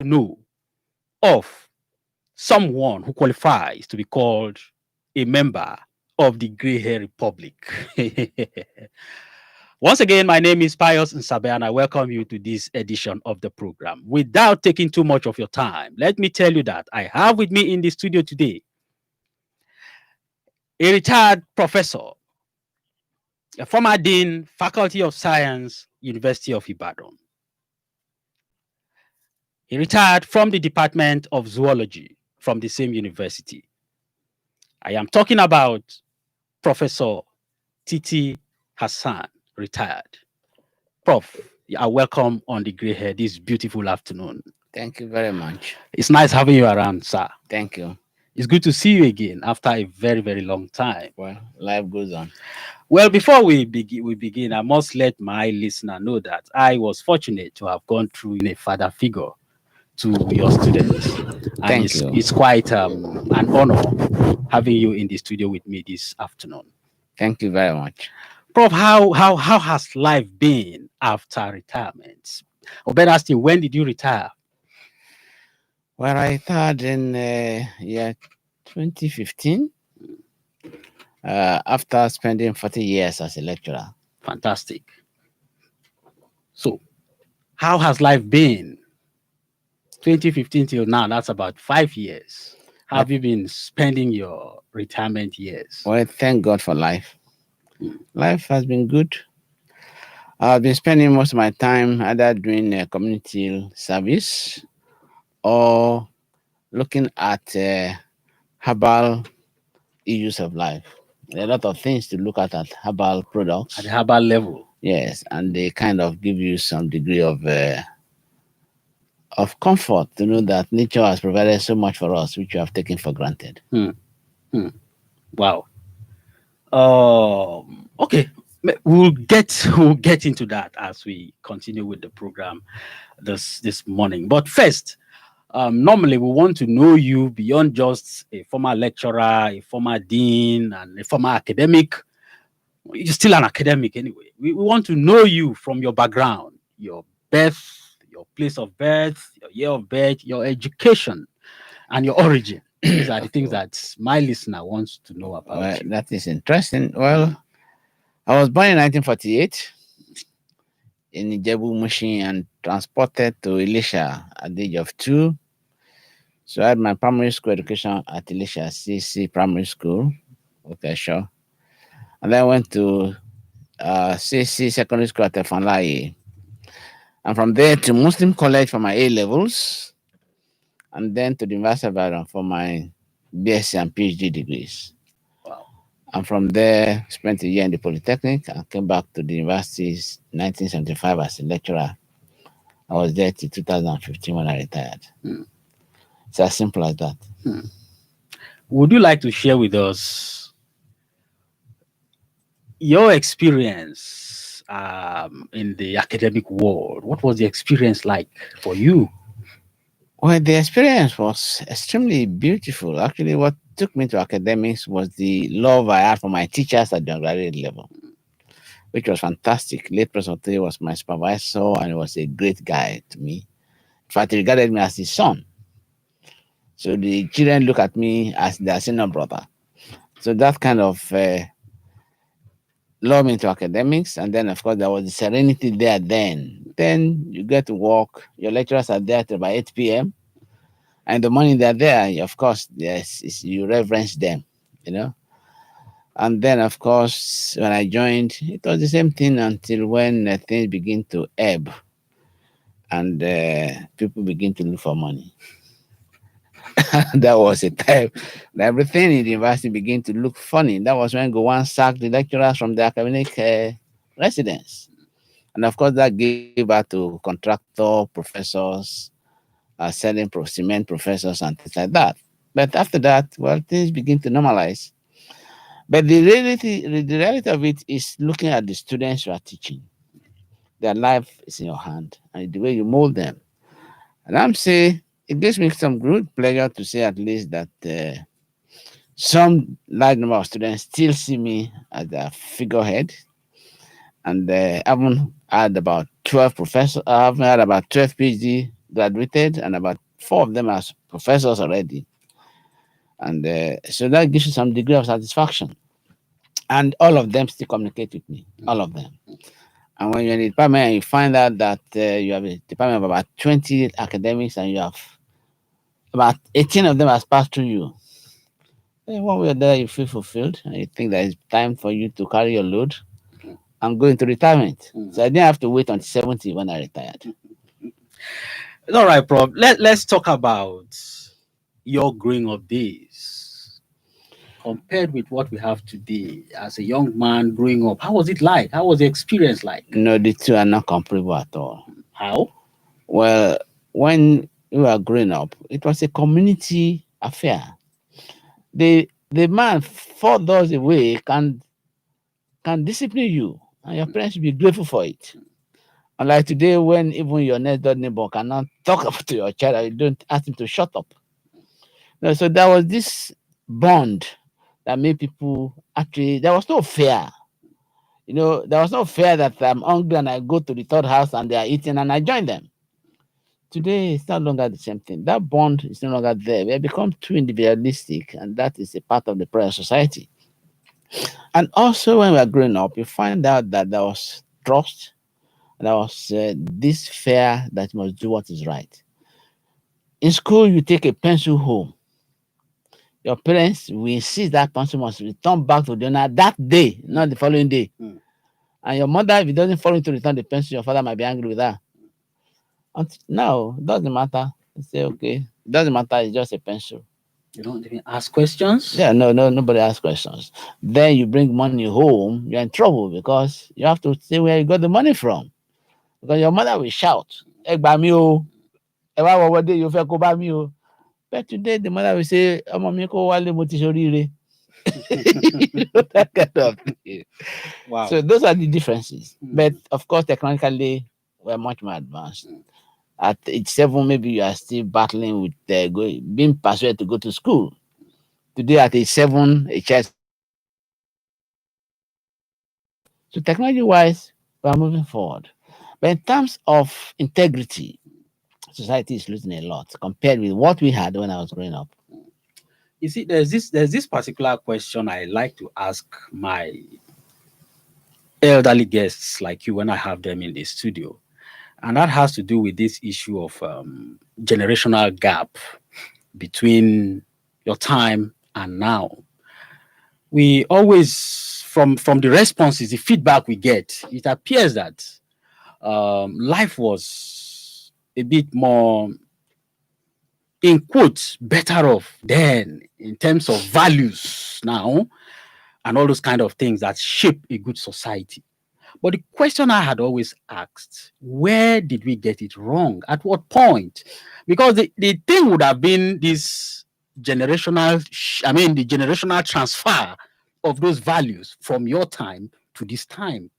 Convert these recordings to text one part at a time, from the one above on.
know of someone who qualifies to be called a member of the Grey Hair Republic. Once again, my name is Pius Nsabe, and I welcome you to this edition of the program. Without taking too much of your time, let me tell you that I have with me in the studio today a retired professor, a former dean, Faculty of Science, University of Ibadan. He retired from the Department of Zoology from the same university. I am talking about Professor Titi Hassan, retired. Prof, you are welcome on the Grey Hair this beautiful afternoon. Thank you very much. It's nice having you around, sir. Thank you. It's good to see you again after a very, very long time. Well, life goes on. Well, before we begin, I must let my listener know that I was fortunate to have gone through in a father figure to your students. And Thank you. It's quite an honor having you in the studio with me this afternoon. Thank you very much. Prof, how has life been after retirement? Or better still, when did you retire? Well, I retired in year 2015 after spending 40 years as a lecturer. Fantastic. So, how has life been? 2015 till now, that's about 5 years. How have you been spending your retirement years? Well, thank God for life. Mm. Life has been good. I've been spending most of my time either doing community service or looking at herbal issues of life. There are a lot of things to look at herbal products. At the herbal level. Yes, and they kind of give you some degree of comfort to know that nature has provided so much for us, which we have taken for granted. Wow. Okay. We'll get into that as we continue with the program this morning. But first, normally we want to know you beyond just a former lecturer, a former dean, and a former academic. You're still an academic anyway. We want to know you from your background, your birth, your place of birth, your year of birth, your education, and your origin. These are the things that my listener wants to know about Well, you. that is interesting. Well, I was born in 1948 in Ijebu Mushin and transported to Elisha at the age of 2. So I had my primary school education at Elisha CC Primary School. Okay, sure. And then I went to CC Secondary School at Tefanlaye. And from there to Muslim College for my A levels. And then to the University of Ibadan for my BSc and PhD degrees. Wow. And from there, spent a year in the Polytechnic and came back to the universities 1975 as a lecturer. I was there till 2015 when I retired. Hmm. It's as simple as that. Would you like to share with us your experience in the academic world? What was the experience like for you? Well, the experience was extremely beautiful. Actually, what took me to academics was the love I had for my teachers at the undergraduate level, which was fantastic. Late Professor Ote was my supervisor and he was a great guy to me. In fact, he regarded me as his son. So the children look at me as their senior brother. So that kind of love me into academics. And then, of course, there was the serenity there then. Then you get to work. Your lecturers are there till by 8 p.m. And the morning they're there, of course, yes, you reverence them, you know. And then, of course, when I joined, it was the same thing until when things begin to ebb and people begin to look for money. That was a time when everything in the university began to look funny. That was when Gowan sacked the lecturers from the academic residence. And of course, that gave birth to contractor professors, selling cement professors, and things like that. But after that, well, things begin to normalize. But the reality of it is looking at the students you are teaching. Their life is in your hand, and the way you mold them. And I'm saying it gives me some good pleasure to say at least that some large number of students still see me as a figurehead, and I haven't had about 12 professors. I haven't had about 12 PhD graduated, and about four of them are professors already. And so that gives you some degree of satisfaction. And all of them still communicate with me, all of them. And when you're in the department and you find out that you have a department of about 20 academics and you have about 18 of them has passed through you, then one way or the other you feel fulfilled and you think that it's time for you to carry your load and go into retirement. So I didn't have to wait until 70 when I retired. All right, Prof. Let's talk about your growing up days compared with what we have today as a young man growing up. How was it like? How was the experience like? No, the two are not comparable at all. How? Well, when we were growing up, it was a community affair. The man 4 doors away can discipline you, and your parents should be grateful for it. Unlike today, when even your next door neighbor cannot talk up to your child, and you don't ask him to shut up. No, so there was this bond that made people actually. There was no fear. There was no fear that I'm hungry and I go to the third house and they are eating and I join them. Today, it's no longer the same thing. That bond is no longer there. We have become too individualistic, and that is a part of the present society. And also, when we are growing up, you find out that there was trust, there was this fear that you must do what is right. In school, you take a pencil home. Your parents will insist that pencil must return back to the owner that day, not the following day. And your mother, if it doesn't follow you to return the pencil, your father might be angry with her. No, it doesn't matter. You say, okay, it doesn't matter, it's just a pencil. You don't even ask questions? Yeah, no, nobody asks questions. Then you bring money home, you're in trouble because you have to say where you got the money from. Because your mother will shout, "Ẹ gbà mí o, ẹ wá wọwọ́ dé, you fẹ́ kó bá mi o." But today the mother will say, "Ọmọ mi kó wálé, mo ti ṣoríire." That kind of thing. Wow. So those are the differences. But of course, technically, we're much more advanced. At age 7, maybe you are still battling with being persuaded to go to school. Today, at age 7, a child. So technology-wise, we are moving forward. But in terms of integrity, society is losing a lot compared with what we had when I was growing up. You see, there's this particular question I like to ask my elderly guests like you when I have them in the studio. And that has to do with this issue of generational gap between your time and now. We always, from the responses, the feedback we get, it appears that life was a bit more, in quotes, better off then in terms of values now and all those kind of things that shape a good society. But the question I had always asked, where did we get it wrong? At what point? Because the thing would have been this the generational transfer of those values from your time to this time.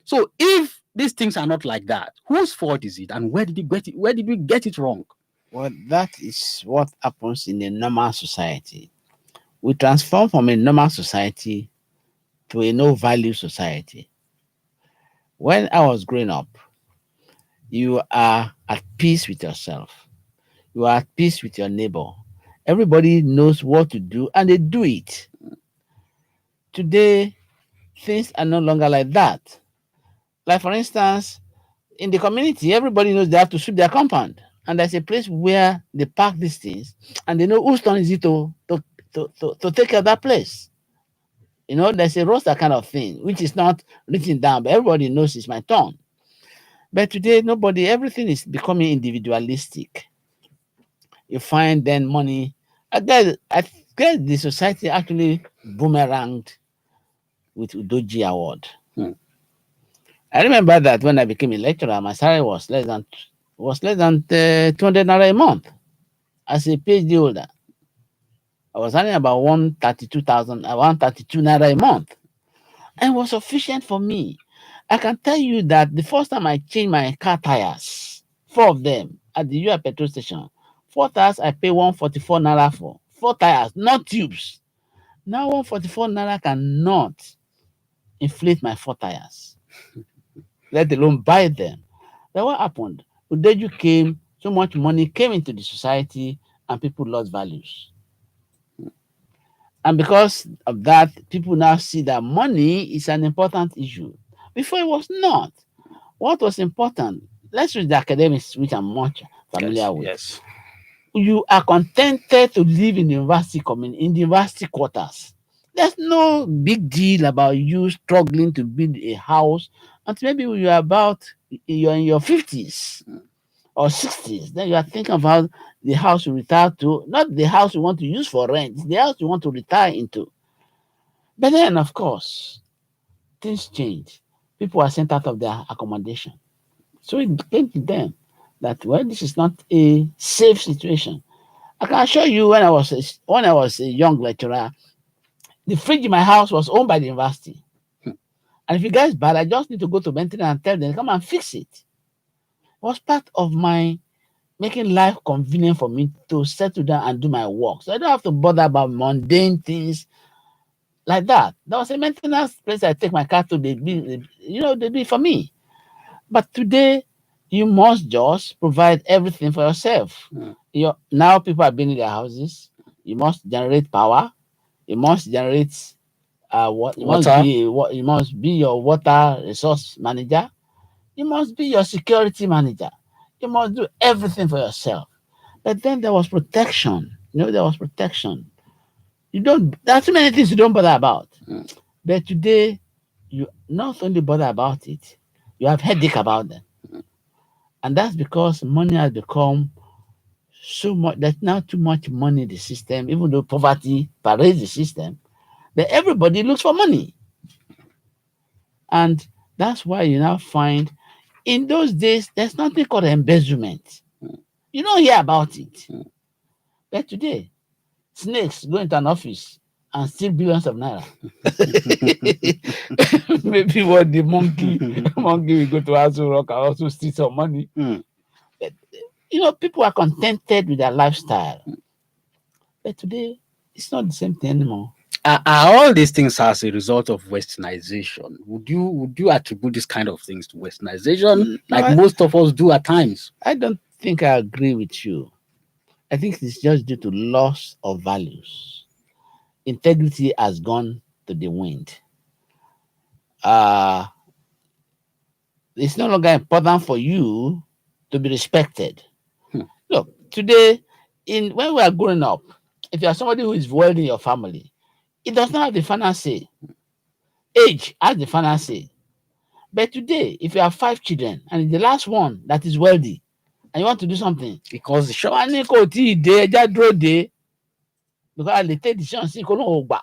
So if these things are not like that, whose fault is it? And where did we get it? Where did we get it wrong? Well, that is what happens in a normal society. We transform from a normal society to a no value society. When I was growing up, you are at peace with yourself, you are at peace with your neighbor. Everybody knows what to do and they do it. Today, things are no longer like that. Like, for instance, in the community, everybody knows they have to sweep their compound. And there's a place where they park these things and they know whose turn is it to take care of that place. There's a roster kind of thing, which is not written down, but everybody knows it's my turn. But today, everything is becoming individualistic. You find then money. I guess the society actually boomeranged with Udoji Award. Hmm. I remember that when I became a lecturer, my salary was less than 200 naira a month. As a PhD holder, I was earning about 132 naira a month, and it was sufficient for me. I can tell you that the first time I changed my car tires, four of them at the UI petrol station, four tires I pay 144 naira for. Four tires, not tubes. Now 144 naira cannot inflate my four tires, let alone buy them. Then what happened? Udeju came So much money came into the society and people lost values. And because of that, people now see that money is an important issue. Before it was not. What was important? Let's read the academics, which I'm much Yes, familiar with. yes. You are contented to live in the university in the university quarters. There's no big deal about you struggling to build a house until maybe you're in your 50s or 60s. Then you are thinking about the house you retire to, not the house you want to use for rent, it's the house you want to retire into. But then, of course, things change. People are sent out of their accommodation. So it came to them that, well, this is not a safe situation. I can assure you, when I was a young lecturer, the fridge in my house was owned by the university. And if it gets bad, I just need to go to maintenance and tell them, come and fix it. It was part of my making life convenient for me to settle down and do my work. So I don't have to bother about mundane things like that. There was a maintenance place I take my car to, they do it for me. But today, you must just provide everything for yourself. Mm. Now people are building their houses. You must generate power. You must generate what Water. you must be your water resource manager. You must be your security manager. You must do everything for yourself. But then there was protection. There was protection. There are too many things you don't bother about. Mm. But today, you not only bother about it, you have headache about them. And that's because money has become so much. There's now too much money in the system, even though poverty parades the system, that everybody looks for money. And that's why you now find in those days, there's nothing called embezzlement. You don't hear about it. Mm. But today, snakes go into an office and steal billions of naira. Maybe what the monkey will go to Azu Rock and also steal some money. Mm. But, people are contented with their lifestyle. But today, it's not the same thing anymore. Are all these things as a result of westernization? Would you attribute this kind of things to westernization, No, like most of us do at times? I don't think I agree with you. I think it's just due to loss of values. Integrity has gone to the wind. Uh, it's no longer important for you to be respected. Hmm. Look, today, when we are growing up, if you are somebody who is wealthy in your family, it does not have the final say. Age has the final say. But today, if you have 5 children and the last one that is wealthy and you want to do something, Because the wọ́n á short. ní kò tí ì dé ẹjá dúró dé because I dey take decision sí kó lóun ò gbà.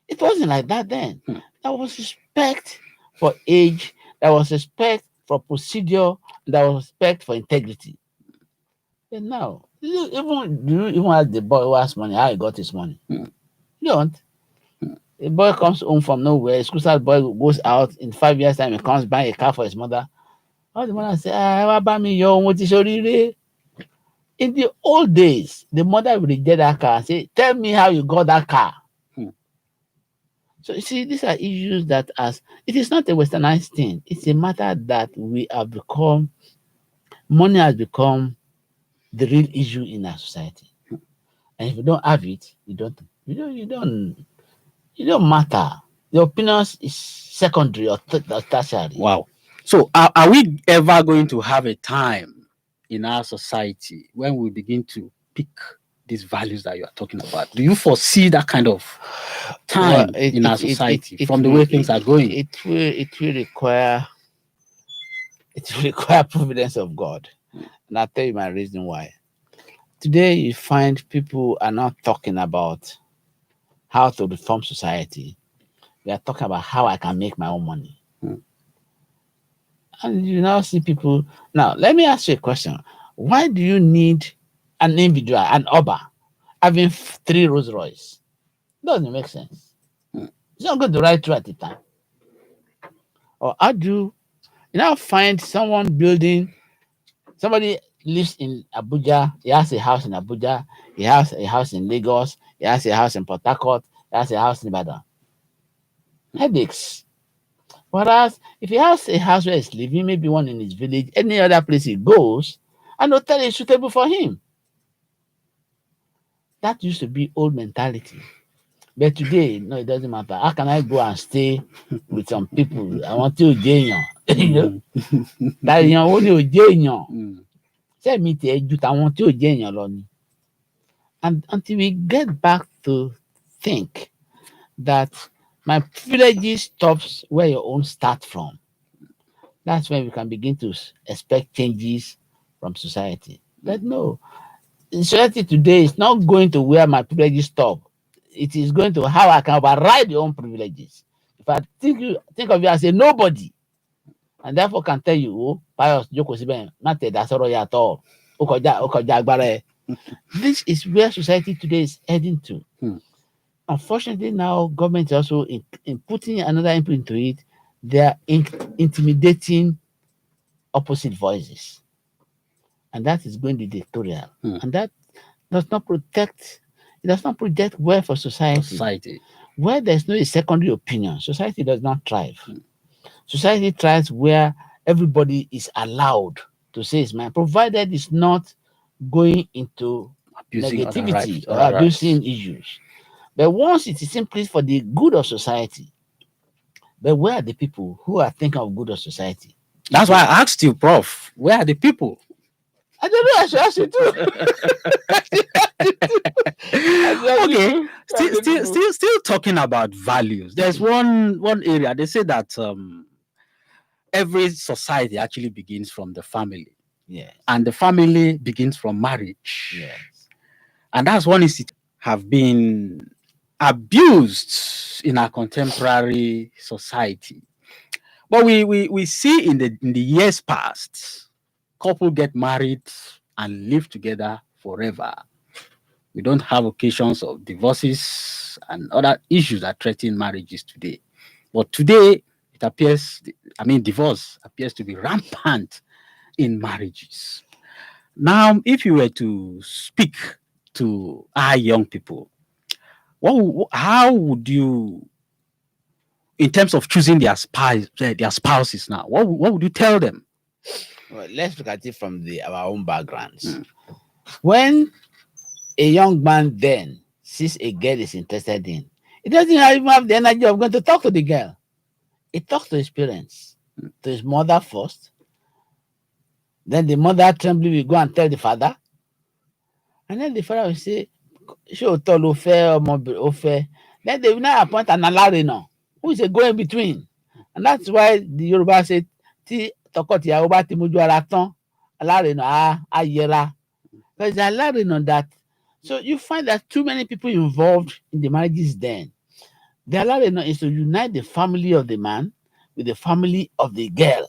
It wasn't like that then. Hmm. There was respect for age, there was respect for procedure, there was respect for integrity. But now, do you even ask the boy who has money how he got his money? Hmm. You don't. Hmm. A boy comes home from nowhere, a school start boy goes out, in 5 years' time, he comes buy a car for his mother. All the mother say, wá bá mi yọ̀ o, mo ti ṣoríire. In the old days, the mother will reject that car and say, tell me how you got that car. Hmm. So you see, these are issues that it is not a westernized thing. It's a matter that money has become the real issue in our society. And if you don't have it, you don't matter. Your opinions is secondary or tertiary. Wow. So are we ever going to have a time in our society when we begin to pick these values that you are talking about? Do you foresee that kind of time in our society from the way things are going? It will require providence of God. And I'll tell you my reason why. Today you find people are not talking about how to reform society. They are talking about how I can make my own money. Hmm. And you now see people. Now, let me ask you a question. Why do you need an individual, an Oba, having 3 Rolls Royce? Doesn't make sense. Hmm. It's not going to ride through at the time. Or how do you now find somebody lives in Abuja, he has a house in Abuja, he has a house in Lagos, he has a house in Port Harcourt, he has a house in Ibadan. Headaches. Whereas if he has a house where he's living, maybe one in his village, any other place he goes, and hotel is suitable for him. That used to be old mentality. But today, no, it doesn't matter. How can I go and stay with some people? I want to jail you know. Mm. That you only jail. Mm. Say me to you, I want to jail. And until we get back to think that my privileges stops where your own start from, that's when we can begin to expect changes from society. But no, society today is not going to where my privileges stop. It is going to how I can override your own privileges. If I think of you as a nobody, and therefore can tell you, oh, Pius, jókòó síbẹ̀, má tẹ̀ dá sọ́rọ̀ yà tọ̀, ó kọjá agbára ẹ̀. This is where society today is heading to. Hmm. Unfortunately, now government is also in putting another input into it. They are intimidating opposite voices, and that is going to be dictatorial, Hmm. and that does not protect. It does not project well for society. Society. Where there's no secondary opinion, society does not thrive. Hmm. Society thrives where everybody is allowed to say his mind, provided it's not going into Abusing other negativity rights. or Other rights. abusing issues. But once it is simply for the good of society, but where are the people who are thinking of good of society? That's why I asked you, Prof. Where are the people? I don't know. I should ask you too. Okay. Still talking about values. There's one area they say that every society actually begins from the family, Yes. and the family begins from marriage. Yes. And that's one institution have been abused in our contemporary society. But we see in the years past, couple get married and live together forever. We don't have occasions of divorces and other issues that threaten marriages today. But today, it appears, I mean, divorce appears to be rampant in marriages. Now, if you were to speak to our young people, how would you, in terms of choosing their spouses now, what would you tell them? Well, let's look at it from our own backgrounds. Mm. When a young man then sees a girl is interested in, he doesn't even have the energy of going to talk to the girl. He talks to his parents, to his mother first. Then the mother trembling will go and tell the father. And then the father will say, ṣé òótọ́ ló fẹ́ ọmọbìnrin ó fẹ́? Then they will now appoint an alárinà who is a go in between. And that's why the Yoruba say, tí tọkọtìyàwó bá ti mójú ara tán, alárinà á yẹra. Because it's alárinà that. So you find that too many people involved in the marriages then. The alárinà is to unite the family of the man with the family of the girl.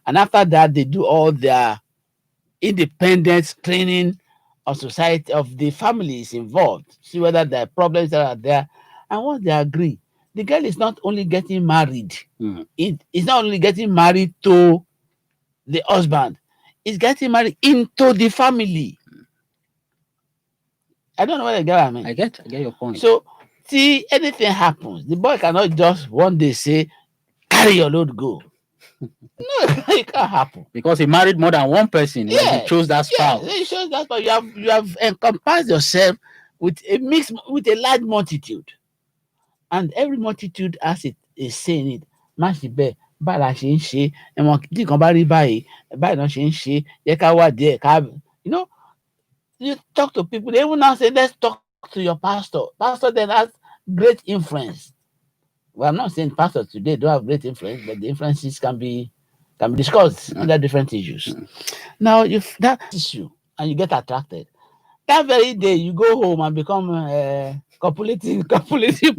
And after that, they do all their independent training of society, of the families involved, see whether there are problems that are there. And once they agree, the girl is not only getting married, Mm. it is not only getting married to the husband, it's getting married into the family. I don't know what I get. I mean, I get your point. so see, anything happens, the boy cannot just one day say, carry your load, go. No, it can't happen. Because he married more than one person when he Yeah, chose that yeah, spouse. it shows that but you have encompassed yourself with a large multitude, and every multitude has it is saying it. Má ṣe bẹ́ẹ̀, báyìí la ṣe ń ṣe, ẹ̀wọ̀n tí nǹkan bá rí báyìí, báyìí náà ṣe ń ṣe, yẹ ká wá díẹ̀ ká, you know, you talk to people, they even now say, let's talk to your pastor. Pastor then has great influence. Well, I'm not saying pastors today don't have great influence, but the influences can be discussed under different issues. Now, if that issue and you get attracted, that very day you go home and become copulating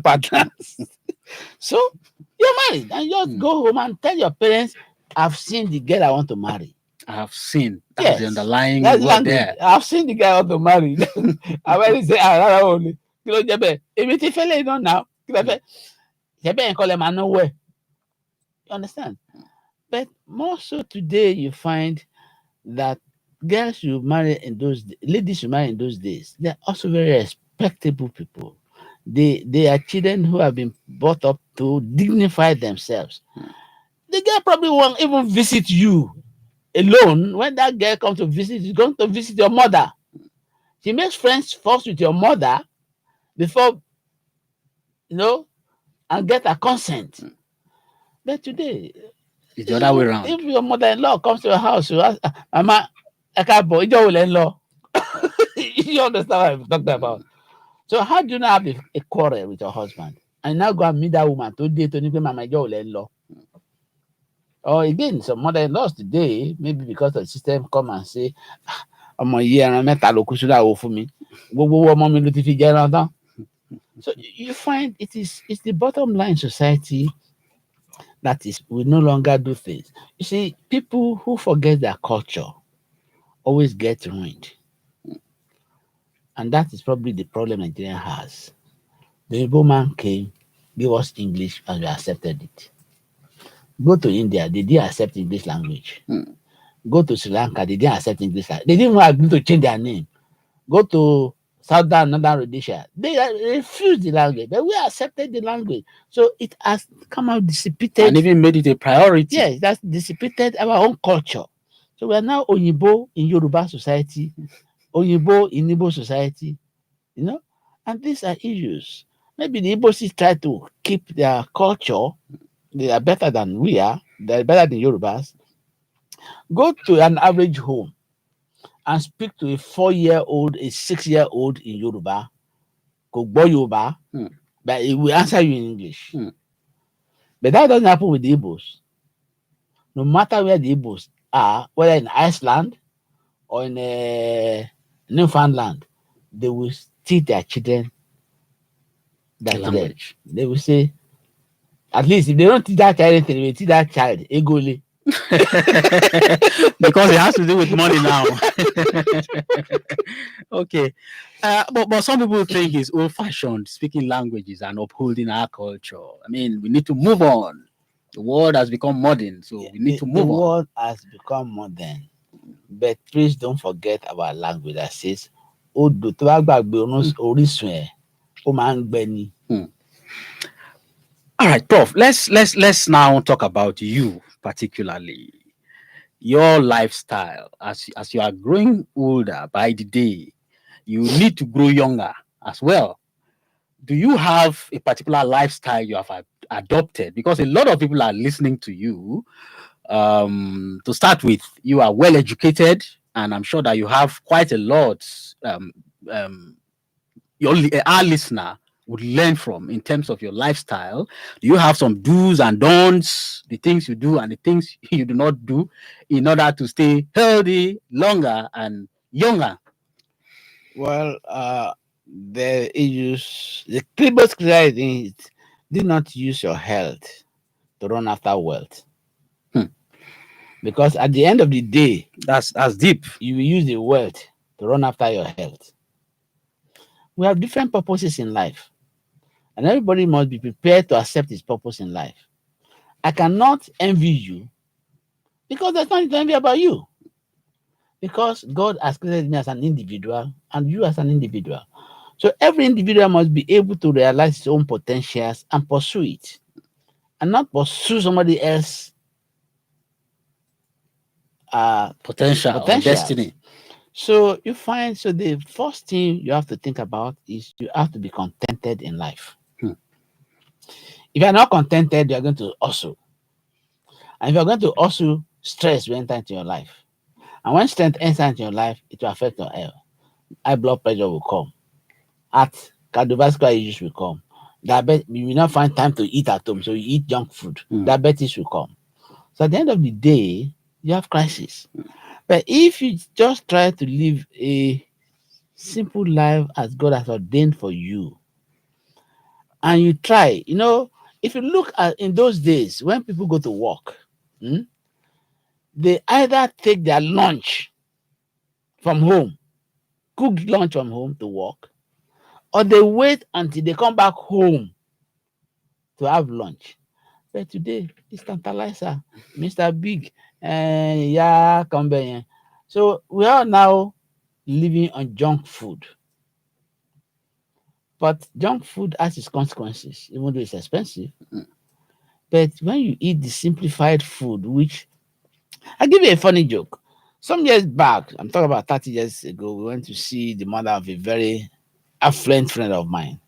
partners. So you're married and you just go home and tell your parents, I've seen the girl I want to marry. I have seen. That's the Yes, underlying that's word language. there. I've seen the guy I want to marry. I already say, rárá o ni. Kí ló jẹ́ bẹ́ẹ̀? Èmi ti fẹ́ lẹ́yìn náà now. Kí ló fẹ́? Ṣé bẹ́ẹ̀ nǹkan lẹ máa náwó ẹ̀? You understand? But more so today, you find that girls you marry in those ladies you marry in those days, they're also very respectable people. They are children who have been brought up to dignify themselves. The girl probably won't even visit you alone. When that girl comes to visit, she's going to visit your mother. She makes friends first with your mother before, you know, and get her consent. But today, It's the other way you, around. if your mother-in-law comes to your house, you ask, Mama, I can't boy, you you understand what I'm talking about? So how do you not have a quarrel with your husband? And now go and meet that woman today to make Mama law. Or again, some mother-in-laws today, maybe because the system come and say, ọmọ yìí ẹran mẹ́ta ló kú sódà wo fún mi. Gbogbo owó ọmọ mi ló ti fi jẹ ẹran tán. So you find it's the bottom line society that is we no longer do things. You see, people who forget their culture always get ruined. And that is probably the problem Nigeria has. The Igbo man came, gave us English, and we accepted it. Go to India, they didn't accept English language. Go to Sri Lanka, they didn't accept English language. They didn't even agree to change their name. Go to Southern Northern Rhodesia, they refused the language, but we accepted the language. So it has come out dissipated. And even made it a priority. Yes, that's dissipated our own culture. So we are now Oyibo in Yoruba society, Oyibo in Igbo society, you know, and these are issues. Maybe the Igbos try to keep their culture. They are better than we are. They're better than Yorubas. Go to an average home and speak to a 4-year-old, a 6-year-old in Yoruba, Kogbo Yoruba, but it will answer you in English. But that doesn't happen with the Igbos. No matter where the Igbos are, whether in Iceland or in Newfoundland, they will teach their children that language. They will say, at least if they don't teach that child anything, they will teach that child Egole. Because it has to do with money now. Okay. But some people think it's old fashioned speaking languages and upholding our culture. I mean, we need to move on. The world has become modern, so we need to move the on. world has become modern. But please don't forget our language that says, Odò tó bá gbàgbé orísun ẹ̀, ó máa ń gbẹ ni. All right, Prof. Let's now talk about you particularly, your lifestyle. As you are growing older by the day, you need to grow younger as well. Do you have a particular lifestyle you have adopted? Because a lot of people are listening to you. To start with, you are well educated, and I'm sure that you have quite a lot. Our listener would learn from in terms of your lifestyle. Do you have some do's and don'ts, the things you do and the things you do not do in order to stay healthy longer and younger? Well, the issues, the most clear thing is, do not use your health to run after wealth. Because at the end of the day, That's deep. you will use the wealth to run after your health. We have different purposes in life, and everybody must be prepared to accept his purpose in life. I cannot envy you because there's nothing to envy about you. Because God has created me as an individual and you as an individual. So every individual must be able to realize his own potentials and pursue it, and not pursue somebody else's Potential or destiny. So you find, so the first thing you have to think about is you have to be contented in life. If you're not contented, you're going to also. And if you're going to also, stress will enter into your life. And when stress enters into your life, it will affect your health. High blood pressure will come. Heart, cardiovascular issues will come. Diabetes, you will not find time to eat at home, so you eat junk food. Diabetes will come. So at the end of the day, you have crisis. But if you just try to live a simple life as God has ordained for you, and you try, if you look at in those days when people go to work, they either take their lunch from home, cook lunch from home to work, or they wait until they come back home to have lunch. But today, it's tantalizer, Mr. Big, yeah, come back. So we are now living on junk food. But junk food has its consequences, even though it's expensive. But when you eat the simplified food, which I'll give you a funny joke. Some years back, I'm talking about 30 years ago, we went to see the mother of a very affluent friend of mine.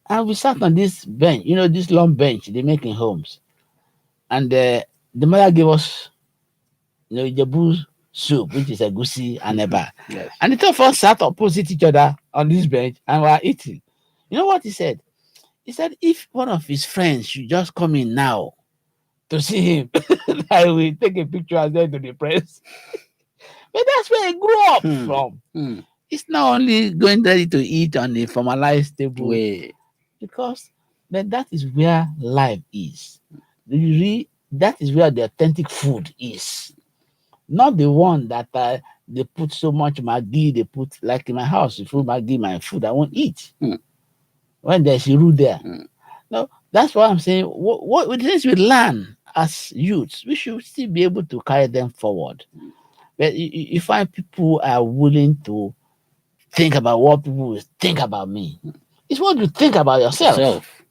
And we sat on this bench, this long bench they make in homes. And the mother gave us, Jabu soup, which is a goosey and a bar. Yes. And the two of us sat opposite each other on this bench and we were eating. You know what he said? He said, if one of his friends should just come in now to see him, I will take a picture and send to the press. But that's where he grew up Hmm. from. Hmm. It's not only going ready to eat on a formalized table, Way. because then that is where life is. That is where the authentic food is. Not the one that they put so much Maggi, they put like in my house, if you put Maggi in my food, I won't eat. Hmm. When there's a rule there. Hmm. No, that's what I'm saying. What things we learn as youths, we should still be able to carry them forward. But you find people are willing to think about what people will think about me. It's what you think about yourself. Yourself.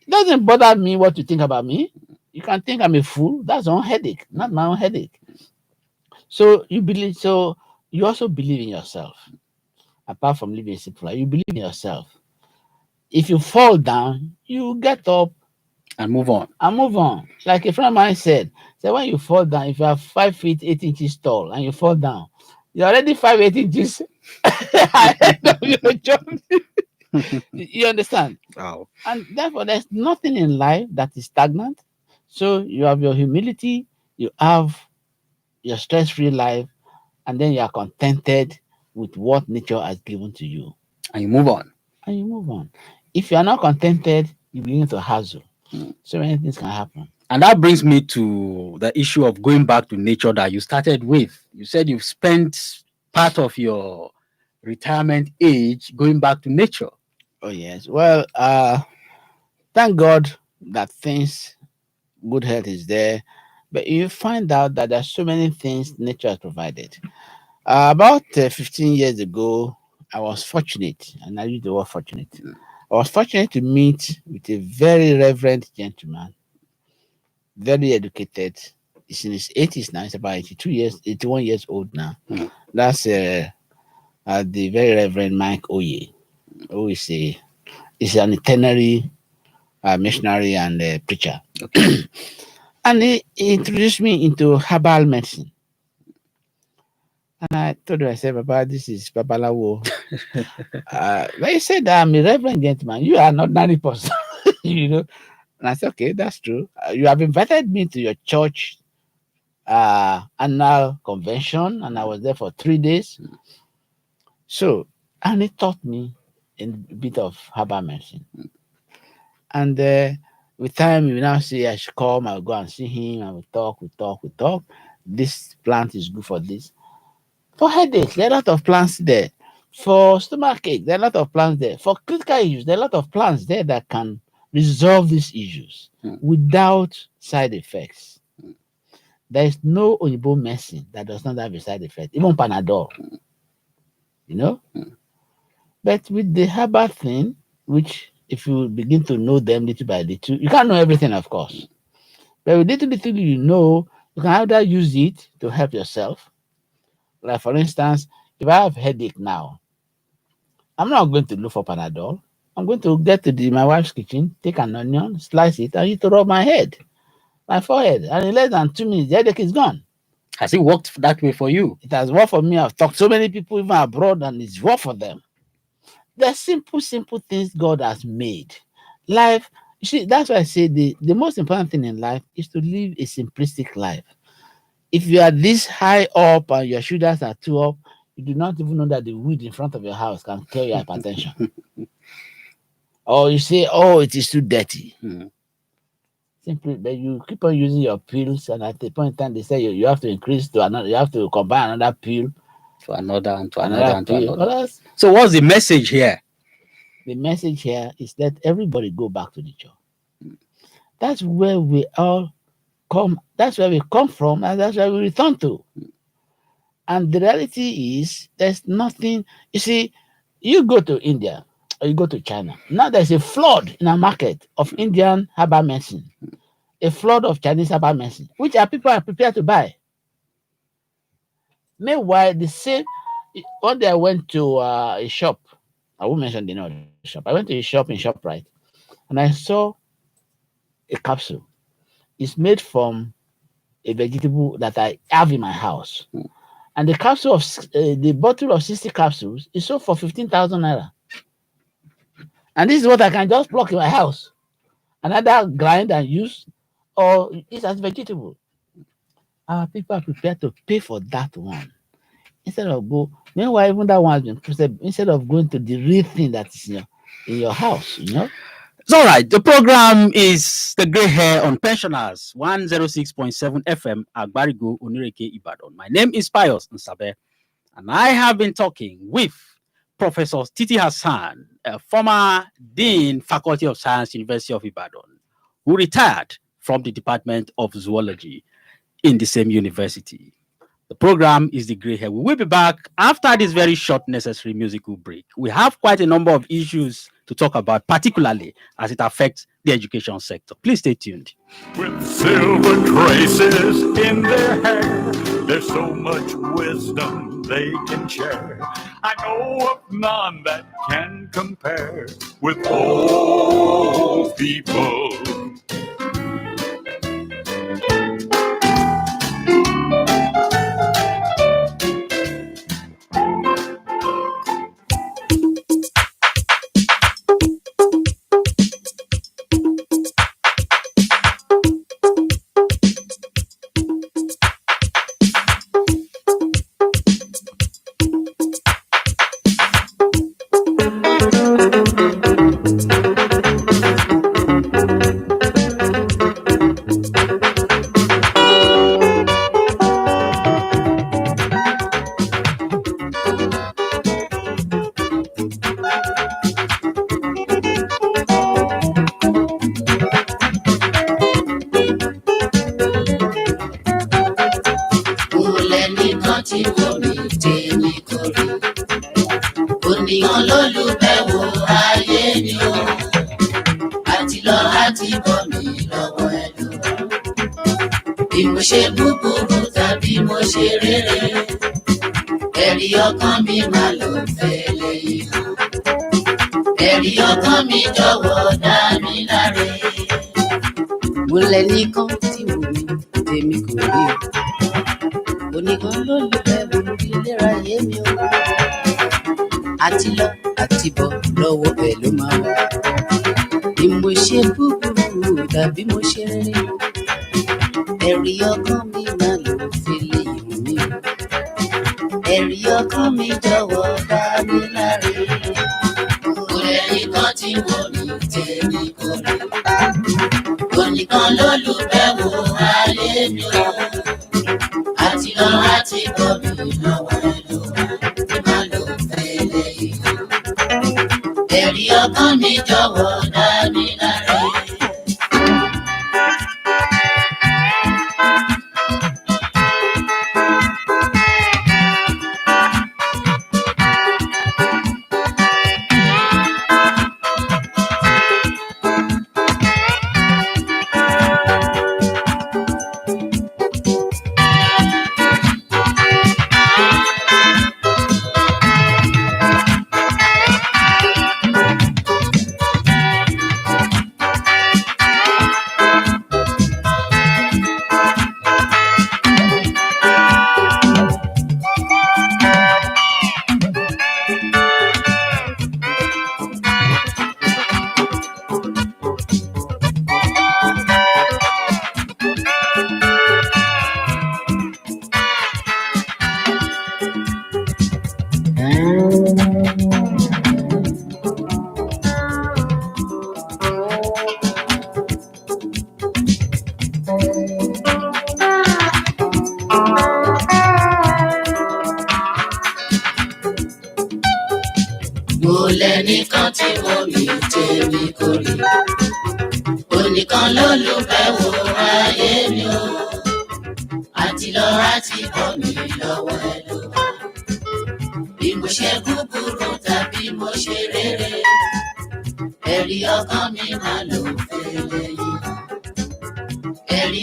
It doesn't bother me what you think about me. You can think I'm a fool. That's your own headache, not my own headache. So you also believe in yourself. Apart from living a simple life, you believe in yourself. If you fall down, you get up And move on. and move on. Like a friend of mine said, when you fall down, if you are 5 feet 8 inches tall and you fall down, you're already 5 8 inches ahead of your jump. You understand? Wow. And therefore, there's nothing in life that is stagnant. So you have your humility, you have your stress-free life, and then you are contented with what nature has given to you, And you move on. and you move on. If you are not contented, you begin to hassle. Hmm. So many things can happen. And that brings me to the issue of going back to nature that you started with. You said you've spent part of your retirement age going back to nature. Oh yes. Well, thank God that things, good health is there, but you find out that there's so many things nature has provided. About 15 years ago, I was fortunate, and I use the word fortunate. I was fortunate to meet with a very reverend gentleman, very educated. He's in his 80s now. He's about 82 years, 81 years old now. Hmm. That's the very Reverend Mike Oye, who is an itinerary missionary and preacher. Okay. And he introduced me into herbal medicine. And I told him, I said, Papa, this is Babalawo. But he said, I'm a reverend gentleman. You are an ordinary person. you know. And I said, okay, that's true. You have invited me to your church annual convention, and I was there for 3 days. So, and he taught me a bit of herbal medicine. And with time, you now see I should come, I'll go and see him, and we talk. This plant is good for this. For headache, there are a lot of plants there. For stomach ache, there are a lot of plants there. For critical issues, there are a lot of plants there that can resolve these issues Hmm. without side effects. There is no Oyibo medicine that does not have a side effect, even Panadol, you know. But with the herbal thing, which if you begin to know them little by little, you can't know everything, of course. But with little you know, you can either use it to help yourself. Like for instance, if I have headache now, I'm not going to look for Panadol. I'm going to get to my wife's kitchen, take an onion, slice it, and use to rub my head, my forehead. And in less than 2 minutes, the headache is gone. Has it worked that way for you? It has worked for me. I've talked to so many people, even abroad, and it's worked for them. There's simple things God has made. Life, you see, that's why I say the most important thing in life is to live a simplistic life. If you are this high up and your shoulders are too up, you do not even know that the weed in front of your house can cure your hypertension. Or you say, oh, it is too dirty. Hmm. Simply, but you keep on using your pills, and at the point in time, they say you have to increase to another, you have to combine another pill, To another and to another another and to pill. Well, another. So what's the message here? the message here is that everybody go back to nature. That's where we all come. That's where we come from, and that's where we return to. And the reality is, there's nothing. You see, you go to India or you go to China. Now there's a flood in a market of Indian herbal medicine. a flood of Chinese herbal medicine, which are people are prepared to buy. Meanwhile, the same one day I went to a shop. I won't mention the name of the shop. I went to a shop in ShopRite, and I saw a capsule. It's made from a vegetable that I have in my house, and the capsule of the bottle of 60 capsules is sold for 15,000 naira. And this is what I can just pluck in my house, and either grind and use, or eat as vegetable. Our people are prepared to pay for that one instead of go. Meanwhile, even that one has been posted, instead of going to the real thing that is in your house, It's all right. The program is The Grey Hair on Pensioners, 106.7 FM, Agbarigo, Onireke, Ibadan. My name is Pius Nsabe, and I have been talking with Professor Titi Hassan, a former Dean, Faculty of Science, University of Ibadan, who retired from the Department of Zoology in the same university. The program is The Grey Hair. We will be back after this very short, necessary musical break. We have quite a number of issues to talk about, particularly as it affects the education sector. Please stay tuned. With silver traces in their hair, there's so much wisdom they can share. I know of none that can compare with old people.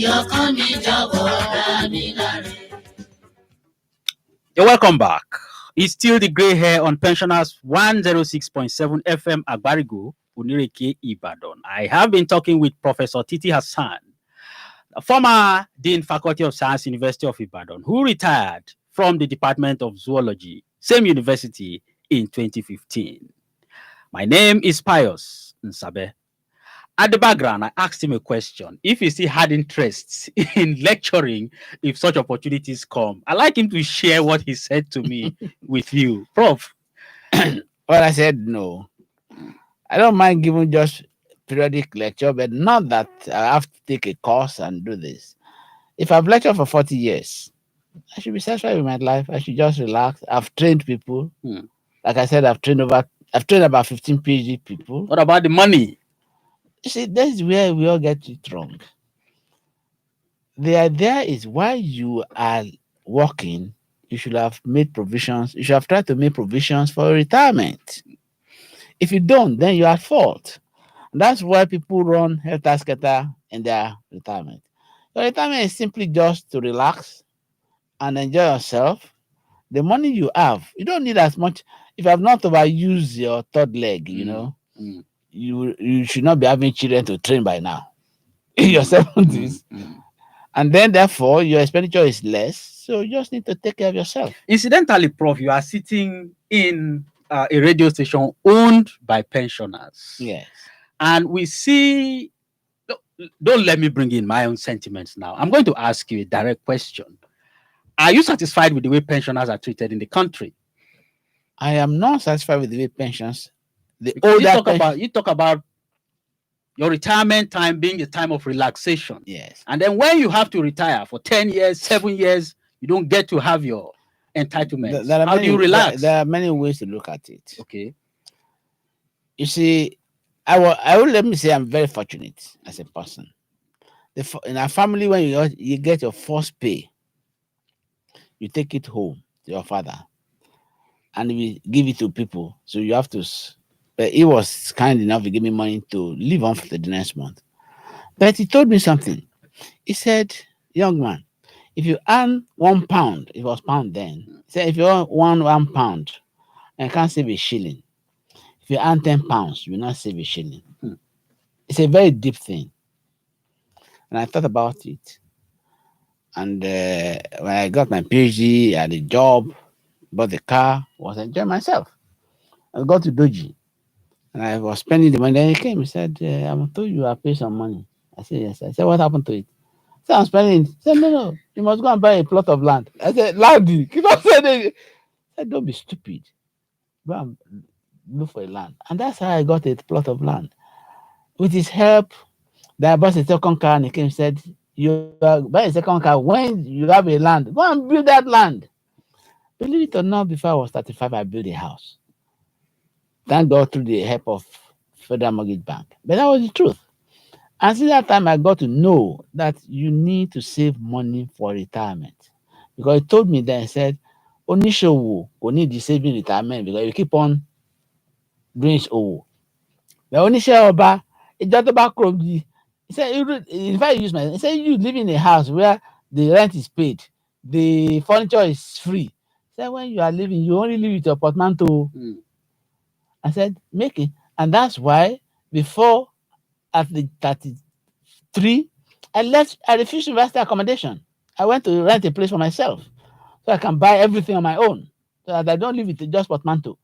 You're welcome back. It's still the gray hair on Pensioners 106.7 FM Agbarigo, Unireke, Ibadan. I have been talking with Professor Titi Hassan, a former Dean Faculty of Science, University of Ibadan, who retired from the Department of Zoology, same university, in 2015. My name is Pius Nsabe. At the background, I asked him a question. If he still had interest in lecturing, if such opportunities come, I'd like him to share what he said to me with you. Prof. Well, I said no. I don't mind giving just periodic lecture, but not that I have to take a course and do this. If I've lectured for 40 years, I should be satisfied with my life. I should just relax. I've trained people. Hmm. Like I said, I've trained about 15 PhD people. What about the money? You see, that's where we all get it wrong. The idea is while you are working, you should have made provisions. You should have tried to make provisions for retirement. If you don't, then you're at fault. That's why people run helter skelter in their retirement. Your retirement is simply just to relax and enjoy yourself. The money you have, you don't need as much. If you have not overused your third leg, Mm. you should not be having children to train by now in your 70s. And then, therefore, your expenditure is less. So you just need to take care of yourself. Incidentally, Prof, you are sitting in a radio station owned by pensioners. Yes. And we see, don't let me bring in my own sentiments now. I'm going to ask you a direct question. Are you satisfied with the way pensioners are treated in the country? I am not satisfied with the way pensions. The Because older you talk about your retirement time being a time of relaxation. Yes. And then when you have to retire for 10 years, 7 years, you don't get to have your entitlements. How do you relax? There are many ways to look at it. Okay. You see, I will let me say I'm very fortunate as a person. In our family, when you get your first pay, you take it home to your father and we give it to people. So you have to. But he was kind enough to give me money to live on for the next month. But he told me something. He said, young man, if you earn £1, it was pound then. He said, if you earn £1 and you can't save a shilling, if you earn £10, you will not save a shilling. It's a very deep thing. And I thought about it. And when I got my PhD, I had a job, bought the car, was enjoying myself. I got to Doji. And I was spending the money. Then he came. He said, I'm told you have paid some money. I said, yes. I said, what happened to it? He said, I'm spending it. He said, no. You must go and buy a plot of land. I said, Landy. Keep on saying it. I said, don't be stupid. Go and look for a land. And that's how I got a plot of land. With his help, then I bought a second car and he came and said, you buy a second car when you have a land. Go and build that land. Believe it or not, before I was 35, I built a house. Thank God through the help of Federal Mortgage Bank. But that was the truth. And since that time, I got to know that you need to save money for retirement. Because he told me then, he said, Onishowo will need the saving retirement because you keep on doing it. But Onishowo, it just about he said, in fact, he said, you live in a house where the rent is paid, the furniture is free. He said, when you are living, you only live with your portmanteau. I said, make it. And that's why before at the 33, I refused university accommodation. I went to rent a place for myself so I can buy everything on my own so that I don't live with just portmanteau.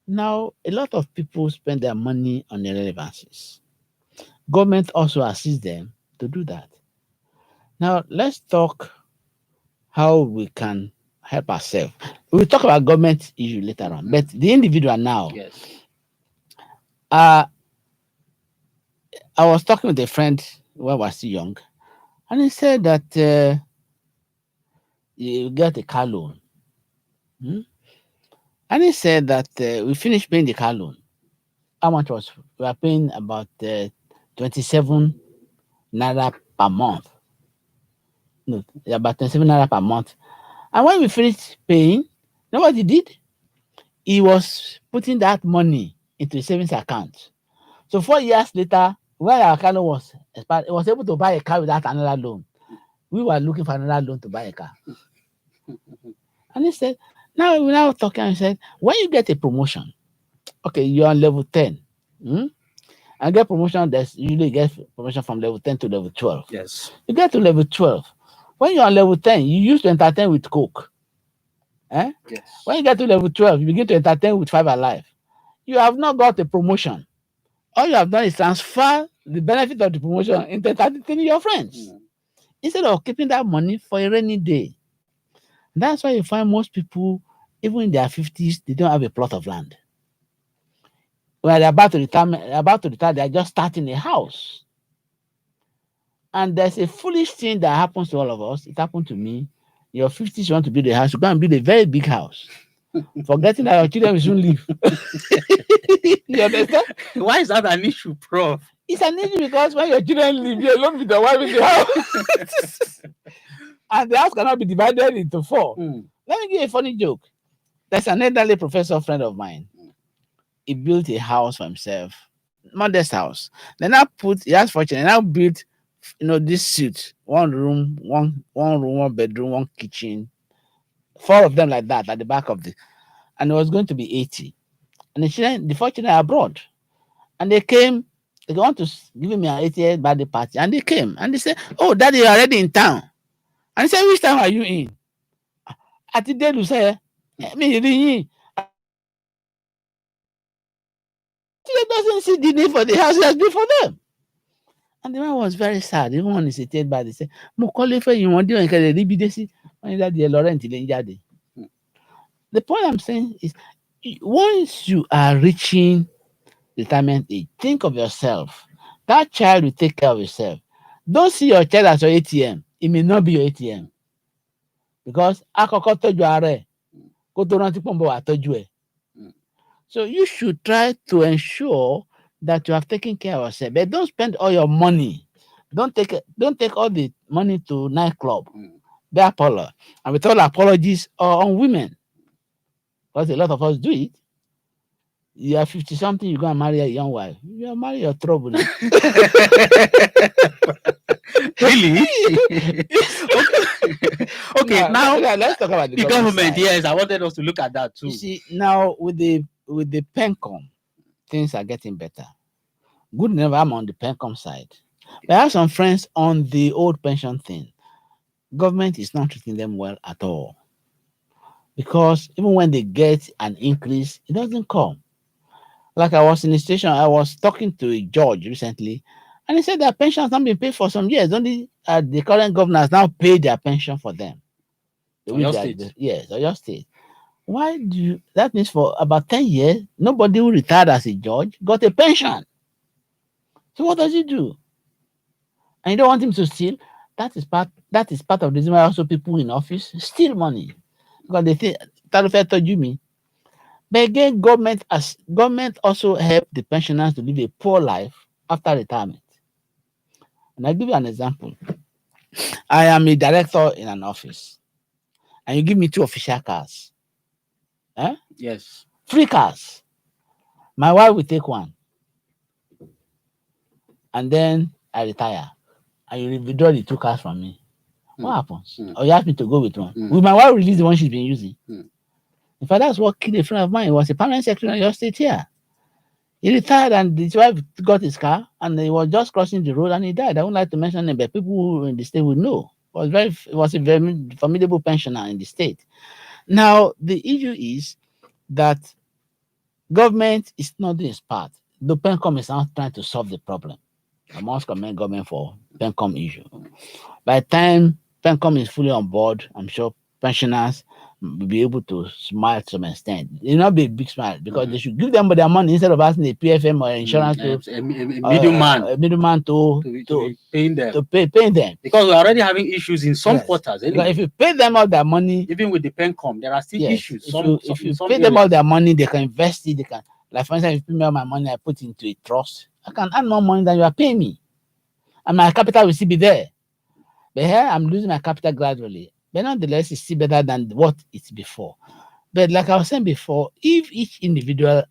Now, a lot of people spend their money on irrelevancies. Government also assists them to do that. Now, let's talk how we can help ourselves. We'll talk about government issue later on, but the individual now. Yes. I was talking with a friend when I was still young, and he said that you get a car loan. And he said that we finished paying the car loan. How much was we were paying about 27 naira per month. No, about 27 naira per month. And when we finished paying, you know what he did? He was putting that money into a savings account. So 4 years later, when our car loan was expired, it was able to buy a car without another loan. We were looking for another loan to buy a car. And he said, now we're now talking and said, when you get a promotion, okay, you're on level 10. Hmm? And get promotion, there's usually get promotion from level 10 to level 12. Yes. You get to level 12. When you're on level 10, you used to entertain with Coke. Eh? Yes. When you get to level 12, you begin to entertain with Five Alive. You have not got a promotion. All you have done is transfer the benefit of the promotion into entertaining your friends instead of keeping that money for a rainy day. That's why you find most people, even in their 50s, they don't have a plot of land. When they're about to retire, they're just starting a house. And there's a foolish thing that happens to all of us. It happened to me. Your 50s, you want to build a house, you go and build a very big house, forgetting that your children will soon leave. You understand? Why is that an issue, Prof? It's an issue because when your children leave, you're alone with your wife in the house. And the house cannot be divided into four. Let me give you a funny joke. There's an elderly professor friend of mine. He built a house for himself, modest house. Then I put, he has fortune, and I built, this suite, one room, one bedroom, one kitchen, four of them like that at the back of the, and it was going to be 80. And the children, the fortune are abroad. And they came, they want to give me an 80th birthday party. And they came and they said, "Oh, daddy, you're already in town." And he said, "Which time are you in?" At the day, you say, "Me, he doesn't see the need for the house, he has been for them." And the man was very sad. Even on his 80th birthday, he said, "Mo call if you want to do it." The point I'm saying is, once you are reaching retirement age, think of yourself. That child will take care of yourself. Don't see your child as your ATM. It may not be your ATM. Because akoko toju are ko to ranti pon bo wa toju e. So you should try to ensure that you have taken care of yourself. But don't spend all your money. Don't take all the money to nightclub. Be apology. And with all apologies on women. Because a lot of us do it. You are 50 something, you go and marry a young wife. You are marry your trouble. Really? Okay, now let's talk about the government. Yes, I wanted us to look at that too. You see, now with the PENCOM, things are getting better. Good enough, I'm on the PENCOM side. But I have some friends on the old pension thing. Government is not treating them well at all. Because even when they get an increase, it doesn't come. Like I was in the station, I was talking to a judge recently, and he said that pension has not been paid for some years. Only the current governor has now paid their pension for them. Your state. Yes, your state. Why do you, that means for about 10 years, nobody who retired as a judge got a pension. So what does he do? And you don't want him to steal? That is part of the reason why also people in office steal money. Because they think Tarufe told you me. But again, government also help the pensioners to live a poor life after retirement. And I'll give you an example. I am a director in an office, and you give me 2 official cars. Yes. 3 cars. My wife will take 1. And then I retire. And you withdraw the 2 cars from me. What happens? Or you ask me to go with 1. Will my wife release the one she's been using? In fact, that's what killed a friend of mine. He was a permanent secretary in your state here. He retired and his wife got his car and he was just crossing the road and he died. I wouldn't like to mention him, but people who in the state would know. It was a very formidable pensioner in the state. Now, the issue is that government is not doing its part. The PENCOM is not trying to solve the problem. I must commend government for PENCOM issue. By the time PENCOM is fully on board, I'm sure pensioners will be able to smile to some extent. It will not be a big smile because they should give them their money instead of asking the PFM or insurance to a middleman to paying them. To paying them. Because we're already having issues in some quarters. Anyway. Because if you pay them all their money, even with the PENCOM, there are still issues. If you pay them all their money, they can invest it. They can, like for instance, if you pay me all my money, I put it into a trust. I can earn more money than you are paying me, and my capital will still be there. But here I'm losing my capital gradually. But nonetheless, it's still better than what it's before. But like I was saying before, if each individual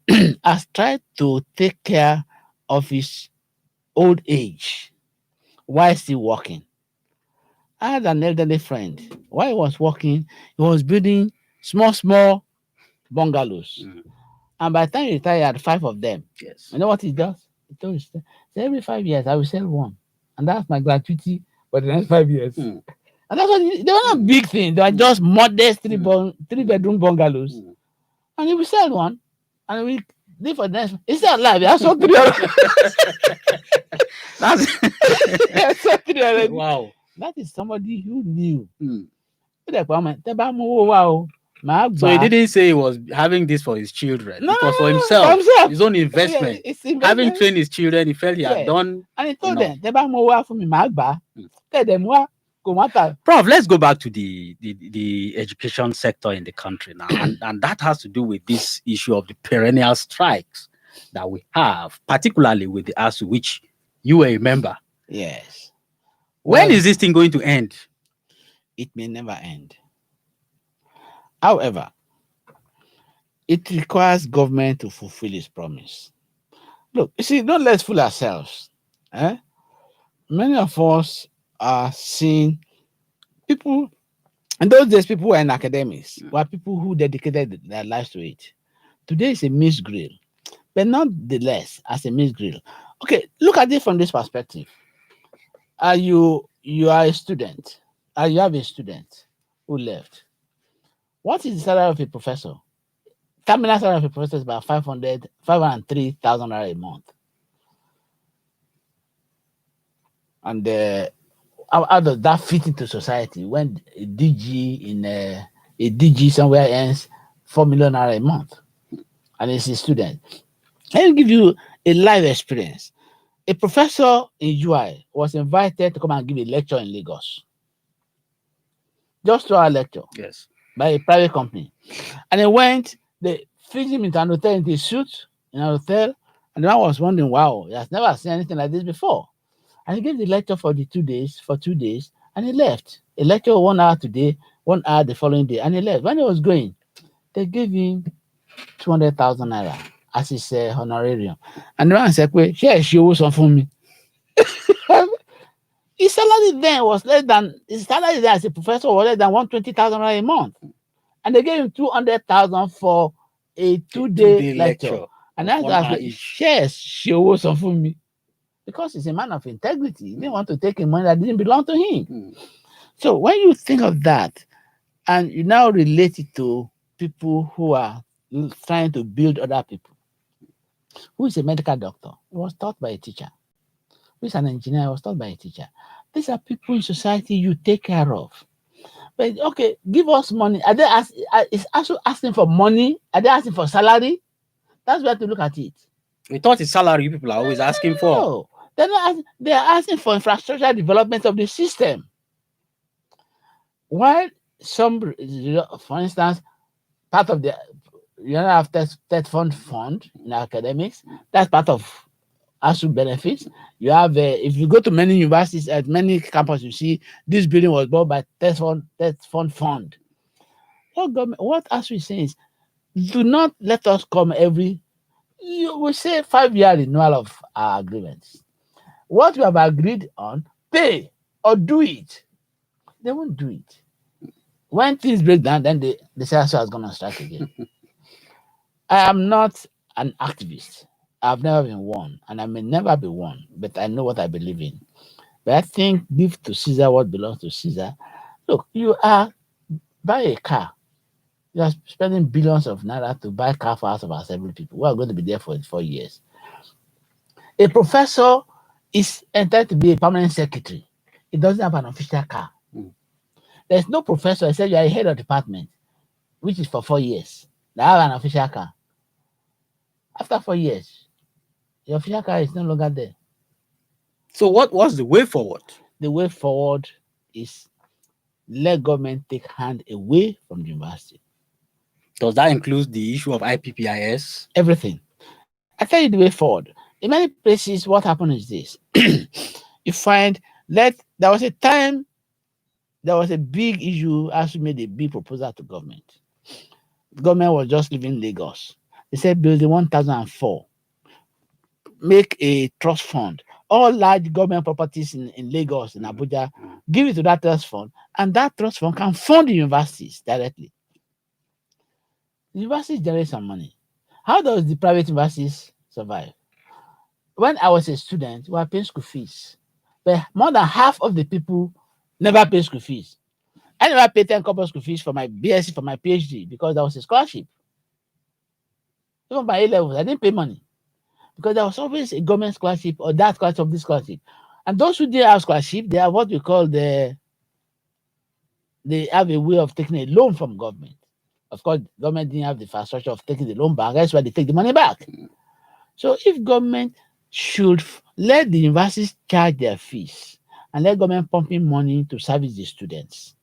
has tried to take care of his old age while still working. I had an elderly friend. While he was working, he was building small, small bungalows. Mm. And by the time he retired, he had 5 of them. Yes. You know what he does? He told his friend, "So every 5 years, I will sell one. And that's my gratuity for the next 5 years." Mm. And that's what they were not big things. They were just modest three-bedroom bungalows. Mm. And he will sell one. And we live for the next. He's still alive. He has sold three already. That's He has sold three already. wow. That is somebody who knew. Mm. Ó dẹ̀ pé ọmọ ẹ̀, "Tẹ́ bá mú owó wá o, màá So gbà he á." didn't say he was having this for his children. No, It was for for himself, himself. his own Yeah, investment. it's Having investment. trained his children, he felt he had Yeah. done And he told enough. them, "Tẹ́ bá mú owó wá fún mi, màá gbà á. Mm. Tẹ́ ẹ̀ dẹ̀ mú wá, kò matter." Prof, let's go back to the education sector in the country now. And that has to do with this issue of the perennial strikes that we have, particularly with the ASU, which you were a member. Yes. When Well, is this thing going to end? it may never end. However, it requires government to fulfill its promise. Look, you see, don't let's fool ourselves. Eh? Many of us are seeing people. In those days, people were in academics, were people who dedicated their lives to it. Today is a mixed grill, but nonetheless, as a mixed grill. Okay, look at it from this perspective. You are a student, you have a student who left. What is the salary of a professor? Terminal salary of a professor is about 503,000 naira a month. And how does that fit into society when a DG in a DG somewhere earns 4 million naira a month and it's a student? Let me give you a live experience. A professor in UI was invited to come and give a lecture in Lagos. Just 2 hour lecture Yes. by a private company. And he went, they fitted him into an hotel in his suit in an hotel. And the man was wondering, wow, he has never seen anything like this before. And he gave the lecture for 2 days, and he left. A lecture 1 hour today, 1 hour the following day, and he left. When he was going, they gave him 200,000 naira as his honorarium. And the man said, "Wait, here she owes some for me." His salary then was less than his salary there as a professor was less than 120,000 naira a month. And they gave him 200,000 for a 2 day lecture. And that's why shares she owes some for me. Because he's a man of integrity. He didn't want to take money that didn't belong to him. So when you think of that, and you now relate it to people who are trying to build other people, who is a medical doctor, he was taught by a teacher. Who is an engineer, he was taught by a teacher. These are people in society you take care of. But okay, give us money. Are they is also asking for money? Are they asking for salary? That's where to look at it. We thought it's salary people are always asking for. No, they're not. They are asking for infrastructure development of the system. While some, for instance, part of the have test fund in academics, that's part of ASU benefits. You have if you go to many universities at many campuses, you see this building was bought by test fund. What ASU is saying is, do not let us come you will say 5-year renewal of our agreements. What we have agreed on, pay or do it. They won't do it. When things break down, then the CSO is going to strike again. I am not an activist. I've never been one, and I may never be one, but I know what I believe in. But I think give to Caesar what belongs to Caesar. Look, you are buy a car. You are spending billions of naira to buy a car for us of our several people who are going to be there for 4 years. A professor is entitled to be a permanent secretary. He doesn't have an official car. There's no professor except you are a head of department, which is for 4 years. They have an official car. After 4 years, your official car is no longer there. So what's the way forward? The way forward is let government take hand away from the university. Does that include the issue of IPPIS? Everything. I tell you the way forward. In many places, what happened is this. You find that there was a time, there was a big issue as we made a big proposal to government. The government was just leaving Lagos. They said building 1004, make a trust fund all large government properties in Lagos, in Abuja, give it to that trust fund, and that trust fund can fund the universities directly. The universities generate some money. How does the private universities survive? When I was a student, we were paying school fees, but more than half of the people never pay school fees. I never paid 10 couple school fees for my BSc, for my PhD, because that was a scholarship. Even by A levels, I didn't pay money because there was always a government scholarship or that scholarship of this scholarship. And those who did have scholarship, they are what we call they have a way of taking a loan from government. Of course, government didn't have the infrastructure of taking the loan back. That's why they take the money back. So if government should let the universities charge their fees and let government pump in money to service the students,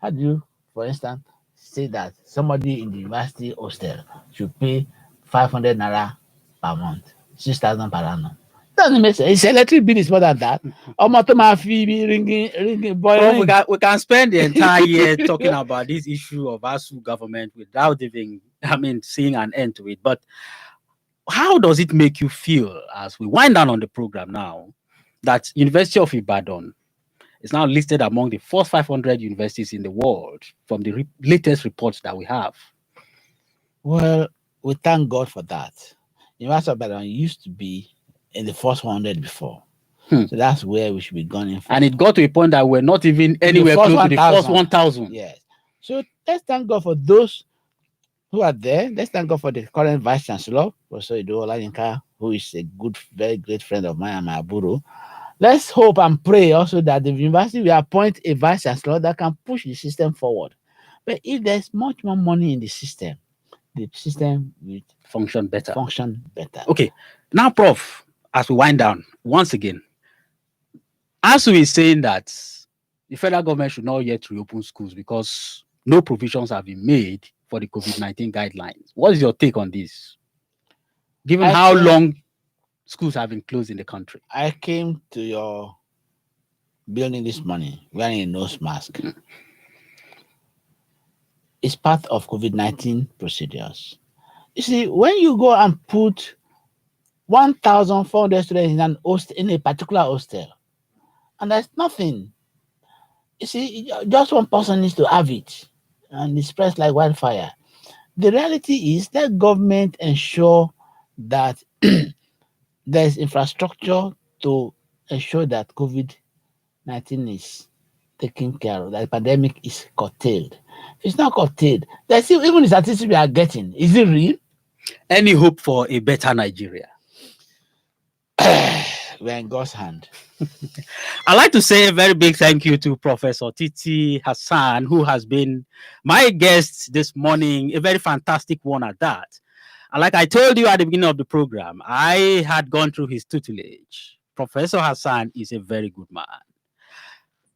how do you, for instance, say that somebody in the university hostel should pay 500 naira per month, 6,000 per annum? Doesn't make sense. His electric bill is more than that. ringing, Prof, boiling. we can spend the entire year talking about this issue of ASU government without even, seeing an end to it. But how does it make you feel as we wind down on the program now that University of Ibadan is now listed among the first 500 universities in the world from the latest reports that we have? Well, we thank God for that. University of Ibadan used to be in the first 100 before. So that's where we should be going for. And it got to a point that we're not even anywhere close to the first 1,000. Yes. So let's thank God for those who are there. Let's thank God for the current Vice Chancellor, Professor Ido Olayinka, who is a good, very great friend of mine and my Aburo. Let's hope and pray also that the university will appoint a Vice Chancellor that can push the system forward. But if there's much more money in the system will function better. Okay. Now, Prof, as we wind down, once again, ASU is saying that the federal government should not yet reopen schools because no provisions have been made for the COVID-19 guidelines. What is your take on this? Given how long schools have been closed in the country. I came to your building this morning wearing a nose mask. It's part of COVID-19 procedures. You see, when you go and put 1,400 students in a particular hostel, and there's nothing, you see, just one person needs to have it, and it spreads like wildfire. The reality is that government ensure that there's infrastructure to ensure that COVID-19 is taken care of, that the pandemic is curtailed. If it's not curtailed, there's still, even the statistics we are getting, is it real? Any hope for a better Nigeria? We're in God's hand. I'd like to say a very big thank you to Professor Titi Hassan, who has been my guest this morning, a very fantastic one at that. And like I told you at the beginning of the program, I had gone through his tutelage. Professor Hassan is a very good man.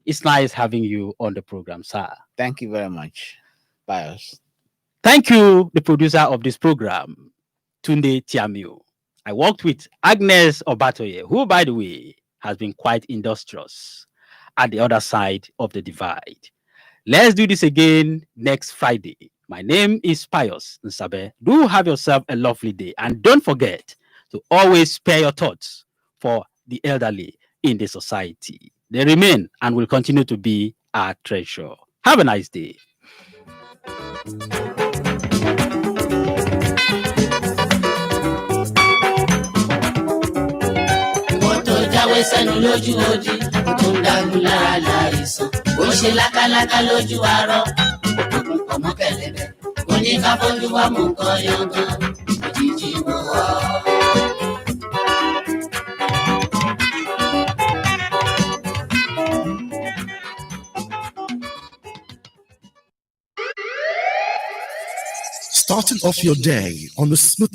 It's nice having you on the program, sir. Thank you very much, Pius. Thank you, the producer of this program, Tunde Tiamiu. I worked with Agnes Obatoye, who, by the way, has been quite industrious at the other side of the divide. Let's do this again next Friday. My name is Pius Nsabe. Do have yourself a lovely day. And don't forget to always spare your thoughts for the elderly in the society. They remain and will continue to be our treasure. Have a nice day. Sẹ́nu lójú odi tó ń dàgbù lára láìsàn ó ṣe lákáláká lójú arọ òkùnkùn ọmọ kẹlẹbẹ oníkàfọjú wa mú nǹkan yangan òjijì wò wá. Starting off your day on the smooth